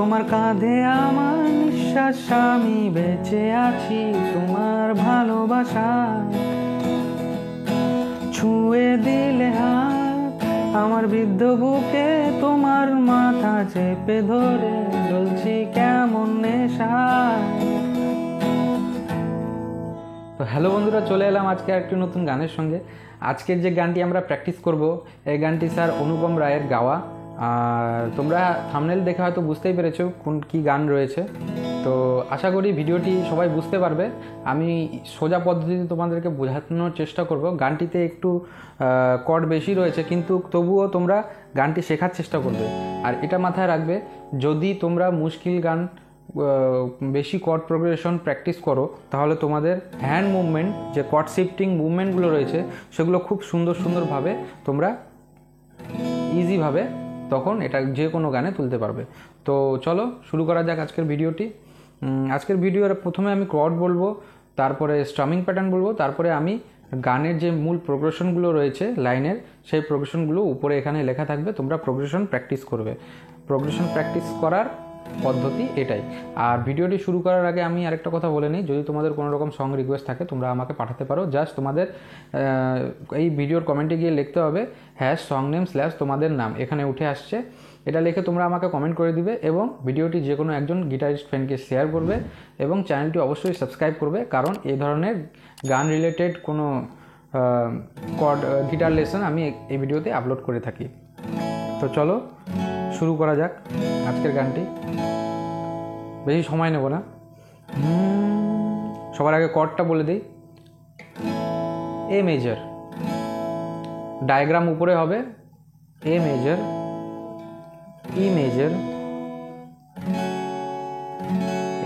তোমার কাঁধে আমার নিঃশ্বাস, আমি বেঁচে আছি তোমার ভালোবাসায়। ছুঁয়ে দিলে হাত আমার বৃদ্ধ বুকে, তোমার মাথা চেপে ধরে চলছি কেমন নেশায়। তো হ্যালো বন্ধুরা, চলে এলাম আজকে একটি নতুন গানের সঙ্গে। আজকের যে গানটি আমরা প্র্যাকটিস করব, এই গানটি স্যার অনুপম রায়ের গাওয়া। আর তোমরা থাম্বনেল দেখে হয়তো বুঝতেই পেরেছো কী গান রয়েছে। তো আশা করি ভিডিওটি সবাই বুঝতে পারবে। আমি সোজা পদ্ধতিতে তোমাদেরকে বোঝানোর চেষ্টা করব। গানটিতে একটু কর্ড বেশি রয়েছে, কিন্তু তবুও তোমরা গানটি শেখার চেষ্টা করবে। আর এটা মাথায় রাখবে, যদি তোমরা মুশকিল গান বেশি কর্ড প্রোগ্রেশন প্র্যাকটিস করো, তাহলে তোমাদের হ্যান্ড মুভমেন্ট, যে কর্ড শিফটিং মুভমেন্টগুলো রয়েছে, সেগুলো খুব সুন্দরভাবে তোমরা ইজিভাবে তখন এটা যে কোনো গানে তুলতে পারবে। তো চলো শুরু করা যাক আজকের ভিডিওটি। আজকের ভিডিওর প্রথমে আমি কর্ড বলবো, তারপরে স্ট্রামিং প্যাটার্ন বলবো, তারপরে আমি গানের যে মূল প্রোগ্রেশনগুলো রয়েছে লাইনের, সেই প্রোগ্রেশনগুলো উপরে এখানে লেখা থাকবে। তোমরা প্রোগ্রেশন প্র্যাকটিস করবে। প্রোগ্রেশন প্র্যাকটিস করার পদ্ধতি এটাই। আর ভিডিওটি শুরু করার আগে আমি আরেকটা কথা বলে নিই, যদি তোমাদের কোনো রকম সং রিকোয়েস্ট থাকে তোমরা আমাকে পাঠাতে পারো। জাস্ট তোমাদের এই ভিডিওর কমেন্টে গিয়ে লিখতে হবে #songName তোমাদের নাম, এখানে উঠে আসছে। এটা লিখে তোমরা আমাকে কমেন্ট করে দিবে এবং ভিডিওটি যে কোনো একজন গিটারিস্ট ফ্রেন্ডকে শেয়ার করবে এবং চ্যানেলটি অবশ্যই সাবস্ক্রাইব করবে, কারণ এই ধরনের গান রিলেটেড কোনো কর্ড গিটার লেসন আমি এই ভিডিওতে আপলোড করে থাকি। তো চলো শুরু করা যাক আজকের গানটি। বেশি সময় নেব না। সবার আগে কর্ডটা বলে দিই। এ মেজর, ডায়াগ্রাম উপরে হবে। A major, E major,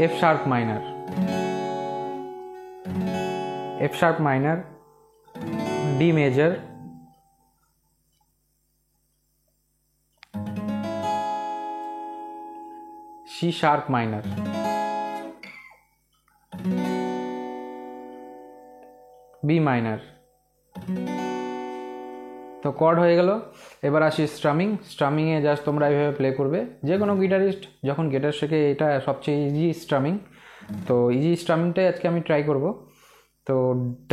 F sharp minor, F sharp minor, D major, C sharp minor, B minor. তো কর্ড হয়ে গেল। এবার আসি স্ট্রামিং। স্ট্রামিংয়ে জাস্ট তোমরা এইভাবে প্লে করবে। যে কোনো গিটারিস্ট যখন গিটার শেখে, এটা সবচেয়ে ইজি স্ট্রামিং। তো ইজি স্ট্রামিংটাই আজকে আমি ট্রাই করব। তো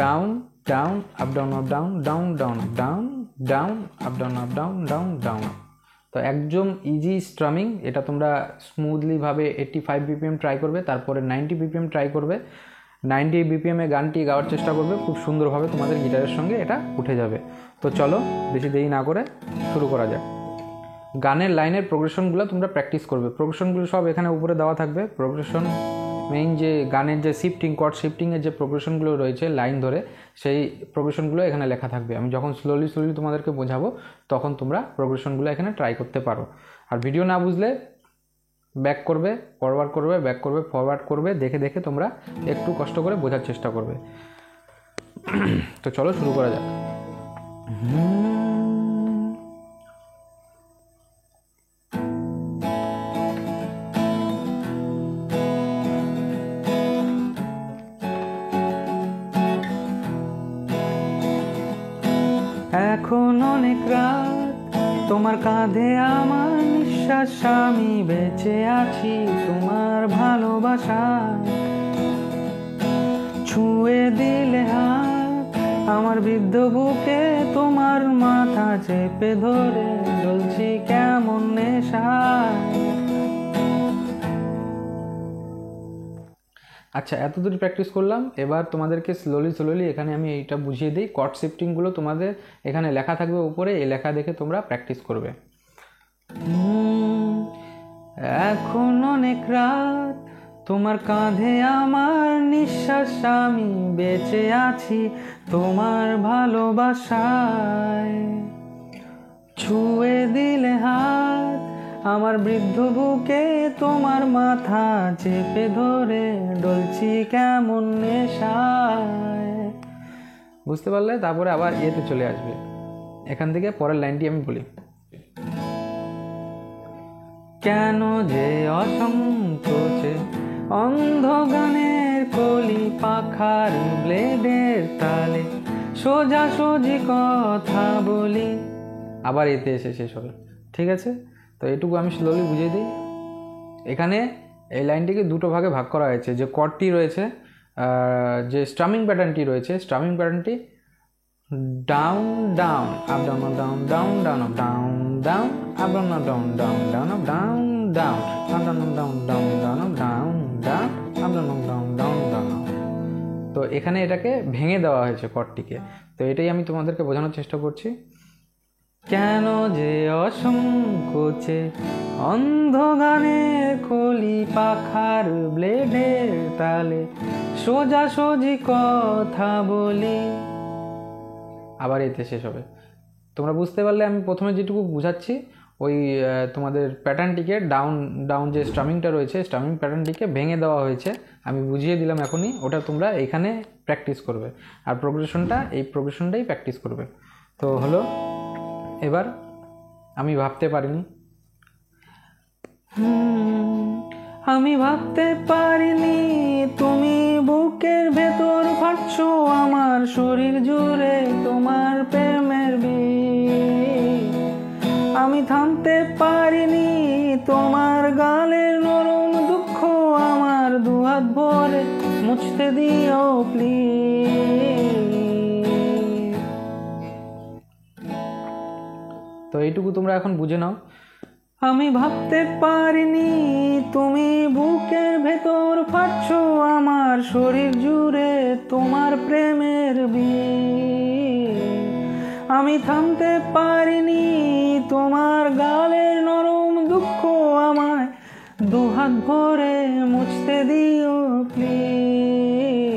down down up down up down down down up down down up down up down down down. তো একদম ইজি স্ট্রামিং। এটা তোমরা স্মুথলিভাবে 85 BPM ট্রাই করবে, তারপরে 90 BPM ট্রাই করবে। 90 BPM এ গানটি গাওয়ার চেষ্টা করবে, খুব সুন্দরভাবে তোমাদের গিটারের সঙ্গে এটা উঠে যাবে। তো চলো বেশি দেরি না করে শুরু করা যাক। গানের লাইনের প্রোগ্রেশনগুলো তোমরা প্র্যাকটিস করবে। প্রোগ্রেশনগুলো সব এখানে উপরে দেওয়া থাকবে। প্রোগ্রেশন মেইন যে গানের যে শিফটিং, কর্ড শিফটিংয়ের যে প্রোগ্রেশনগুলো রয়েছে লাইন ধরে, সেই প্রোগ্রেশনগুলো এখানে লেখা থাকবে। আমি যখন স্লোলি তোমাদেরকে বোঝাবো, তখন তোমরা প্রোগ্রেশনগুলো এখানে ট্রাই করতে পারো। আর ভিডিও না বুঝলে ব্যাক করবে, ফরওয়ার্ড করবে, ব্যাক করবে, ফরওয়ার্ড করবে, দেখে দেখে তোমরা একটু কষ্ট করে বোঝার চেষ্টা করবে। তো চলো শুরু করা যাক। এখন অনেক রাত, তোমার কাঁধে আমার নিঃশ্বাস, আমি বেঁচে আছি তোমার ভালোবাসায়। ছুঁয়ে দিলে হাত আমার বৃদ্ধ বুকে, তোমার মাথা চেপে ধরে চলছি কেমন নেশায়। আচ্ছা, এত দূর প্র্যাকটিস করলাম। এবার তোমাদেরকে স্লোলি এখানে আমি এইটা বুঝিয়ে দিই। কর্ড শিফটিংগুলো তোমাদের এখানে লেখা থাকবে উপরে, এই লেখা দেখে তোমরা প্র্যাকটিস করবে। এখন অনেক রাত, তোমার কাঁধে আমার নিঃশ্বাস, আমি বেঁচে আছি তোমার ভালোবাসায়। ছুঁয়ে দিলে হাত আমার বৃদ্ধ বুকে, তোমার মাথা চেপে ধরে ডলছি কেমন নেশায়। বুঝতে পারলে? তারপরে আবার এতে চলে আসবে। এখান থেকে পরের লাইনটি আমি বলি। কেন যে অসংকোচে অন্ধ গানের কলি, পাখার ব্লেডের তালে সোজাসুজি কথা বলি। আবার এতে এসে শেষ হবে। ঠিক আছে? তো এটুকু আমি স্লোলি বুঝিয়ে দিই। এখানে এই লাইনটিকে দুটো ভাগে ভাগ করা হয়েছে। যে কর্ডটি রয়েছে, যে স্ট্রামিং প্যাটার্নটি রয়েছে, স্ট্রামিং প্যাটার্নটি down down up down up down down down up down down up down up down down down up down down up down up down down down up down down up down up down down down. তো এখানে এটাকে ভেঙে দেওয়া হয়েছে কর্ডটিকে। তো এটাই আমি তোমাদেরকে বোঝানোর চেষ্টা করছি। কেন যে অসংকোচে অন্ধ গানের কলি পাখার ব্লেডের তালে সোজাসুজি কথা বলি। আবার এতে শেষ হবে। তোমরা বুঝতে পারলে আমি প্রথমে যেটুকু বুঝাচ্ছি, ওই তোমাদের প্যাটার্নটিকে ডাউন ডাউন যে স্ট্রামিংটা রয়েছে, স্ট্রামিং প্যাটার্নটিকে ভেঙে দেওয়া হয়েছে। আমি বুঝিয়ে দিলাম এখনই, ওটা তোমরা এখানে প্র্যাকটিস করবে, আর এই প্রোগ্রেশনটাই প্র্যাকটিস করবে। তো হলো, এবার আমি ভাবতে পারিনি, আমি ভাবতে পারিনি তুমি বুকের ভেতর ফাটছো আমার শরীর জুড়ে তোমার প্রেমের বীজ। আমি থামতে পারিনি তোমার গালের নরম দুঃখ আমার দুহাত ভরে মুছতে দিও প্লিজ। তো এইটুকু তোমরা এখন বুঝে নাও। আমি ভাবতে পারিনি তুমি বুকের ভেতর ফাটছো আমার শরীর জুড়ে তোমার প্রেমের বীজ। আমি থামতে পারিনি তোমার গালের নরম দুঃখ আমায় দুহাত ভরে মুছতে দিও প্লিজ।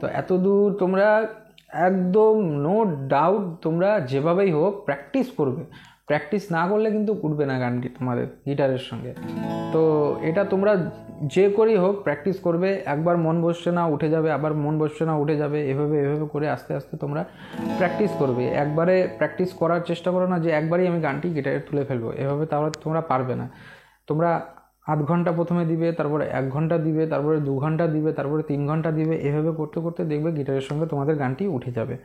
তো এত দূর তোমরা একদম নো ডাউট তোমরা যেভাবেই হোক প্র্যাকটিস করবে। প্র্যাকটিস না করলে কিন্তু উঠবে না গানটি তোমাদের গিটারের সঙ্গে। তো এটা তোমরা যে করেই হোক প্র্যাকটিস করবে। একবার মন বসছে না উঠে যাবে, আবার মন বসছে না উঠে যাবে, এভাবে করে আস্তে আস্তে তোমরা প্র্যাকটিস করবে। একবারে প্র্যাকটিস করার চেষ্টা করো না যে একবারেই আমি গানটি গিটারে তুলে ফেলবো, এভাবে তাহলে তোমরা পারবে না। তোমরা আধ ঘন্টা প্রথমে দিবে, তারপরে 1 ঘন্টা দিবে, তারপরে 2 ঘন্টা দিবে, তারপরে 3 ঘন্টা দিবে, এভাবে করতে করতে দেখবে গিটারের সঙ্গে তোমাদের গানটি উঠে যাবে।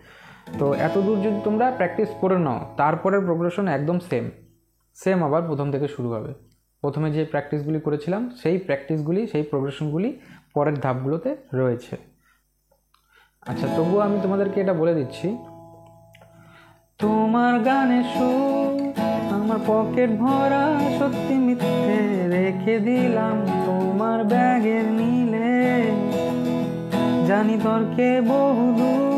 তো এত দূর যদি তোমরা প্র্যাকটিস করে নাও, তারপরের প্রোগ্রেশন একদম সেম আবার প্রথম থেকে শুরু হবে। প্রথমে যে প্র্যাকটিসগুলি করেছিলাম সেই প্র্যাকটিসগুলি, সেই প্রোগ্রেশনগুলি পরের ধাপগুলোতে রয়েছে। আচ্ছা, তবুও আমি তোমাদেরকে এটা বলে দিচ্ছি, তোমার গানের সুর আমার পকেট ভরা সত্যি মিথ্যে রেখে দিলাম তোমার ব্যাগের নীলে। জানি তর্কে বহুদূর,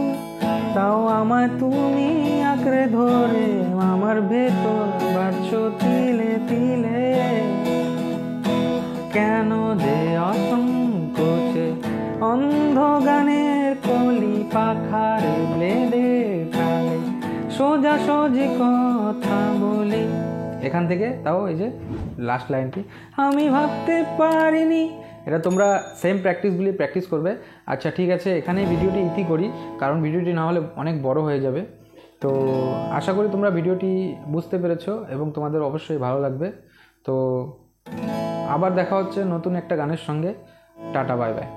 তাও আমায় তুমি আঁকড়ে ধরে আমার ভেতর বাড়ছো তিলে তিলে। কেন যে অসংকোচে অন্ধ গানের কলি পাখার ব্লেডের তালে সোজাসুজি কথা বলি। এখান থেকে তাও এই যে লাস্ট লাইনটি, আমি ভাবতে পারিনি। এটা তোমরা সেম প্র্যাকটিসগুলি প্র্যাকটিস করবে। আচ্ছা ঠিক আছে, এখানেই ভিডিওটি ইতি করি, কারণ ভিডিওটি না হলে অনেক বড় হয়ে যাবে। তো আশা করি তোমরা ভিডিওটি বুঝতে পেরেছো এবং তোমাদের অবশ্যই ভালো লাগবে। তো আবার দেখা হচ্ছে নতুন একটা গানের সঙ্গে। Tata, bye bye.